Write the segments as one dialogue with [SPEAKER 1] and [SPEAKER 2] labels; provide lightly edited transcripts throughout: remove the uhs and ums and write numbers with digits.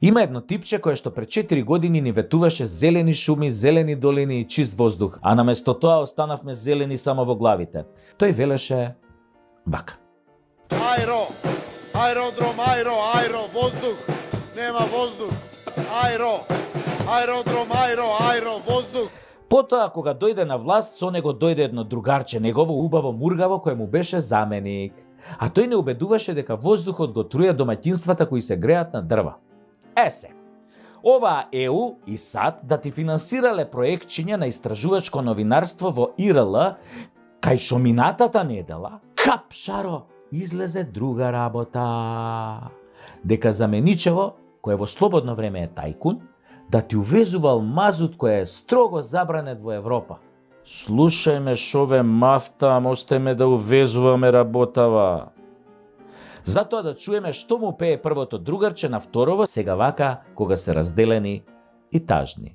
[SPEAKER 1] Има едно типче кое што пред 4 години ни ветуваше зелени шуми, зелени долини и чист воздух, а наместо тоа останавме зелени само во главите. Тој велеше вака.
[SPEAKER 2] Аеро, аеродром, аеро, воздух, нема воздух, аеродром, аеро, воздух.
[SPEAKER 1] Потоа, кога дојде на власт, со него дојде едно другарче, негово убаво мургаво, кое му беше заменик. А тој не убедуваше дека воздухот го труја домаќинствата кои се греат на дрва. Се, оваа ЕУ и САД да ти финансирале проектчиња на истражувачко новинарство во ИРЛ, кај шо минатата недела, капшаро, излезе друга работа. Дека заменичево, кој во слободно време е тајкун, да ти увезувал мазут кој е строго забранет во Европа. Слушајме шове мафта, мостеме да увезуваме работава. Затоа да чуеме што му пее првото другарче на второво, сега вака, кога се разделени и тажни.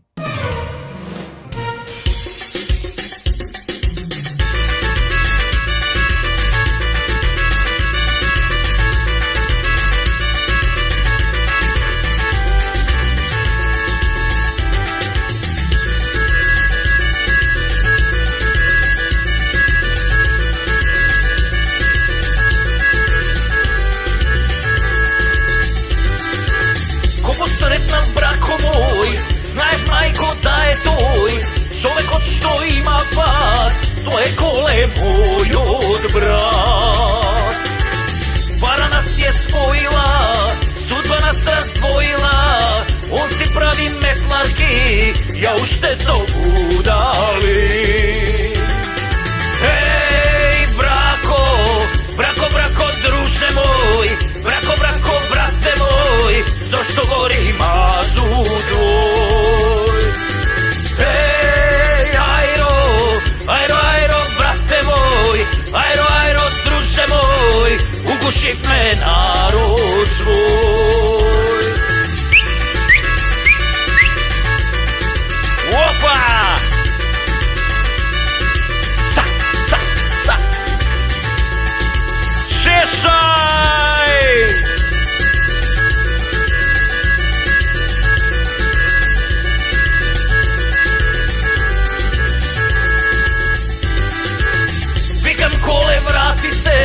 [SPEAKER 3] Мојот брат, пара нас е споила, судба нас раздвоила, он си прави метларки, ја уште со будали. Еј, брако, друже мој, брако, брате мој, зошто гори мазут твој? Еј, ајро, брате мој, ајро, друже мој, угушивме народ свој. Опа! Са! Шешај! Викам коле, врати се,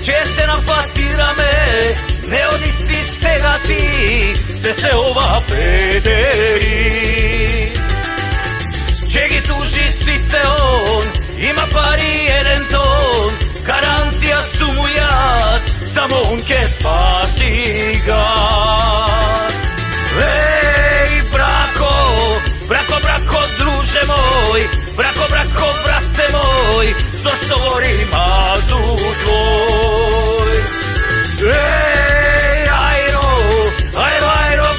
[SPEAKER 3] че се напатираме, не оди си сега ти, се ова педери. Че ги тужи сите он, има пари еден тон, гаранција сум му јас, само он ке спаси гад. Еј, брако, друже мој, брако, брате мој, зошто гори мазут твој? Еј, ајро,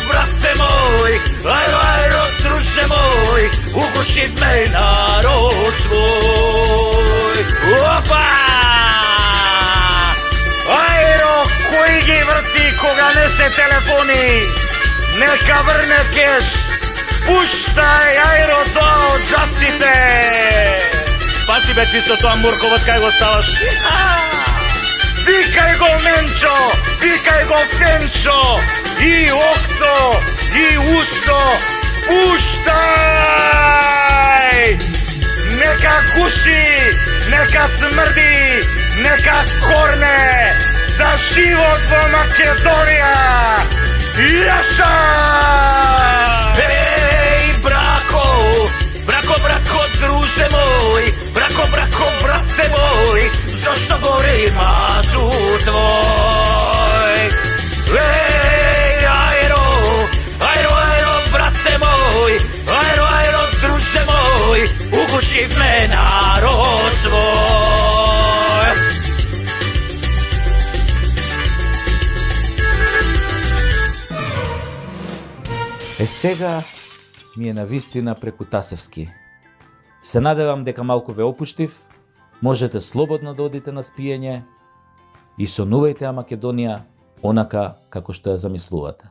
[SPEAKER 3] брате мој, ајро, друже мој, угушивме народ свој. Опа! Ајро, кој ги врти кога не се телефони? Нека врне кеш, пуштај ајро тоа од джаците. Паси бе ти со тоа мурковот кај го ставаш. Викај го Менчо, викај го Пенчо, и Окто, и Усто, пуштај! Нека куши, нека смрди, нека корне, за живот во Македонија! Јаша! Еј, брако, друже мој, брако, брате мој, зошто гори мазут твој? Еј, ајро, брате мој, ајро, друже мој, угушивме народ свој.
[SPEAKER 1] Сега ми е навистина преку Тасевски. Се надевам дека малку ве опуштив, можете слободно да одите на спиење и сонувајте ја Македонија онака како што ја замислувате.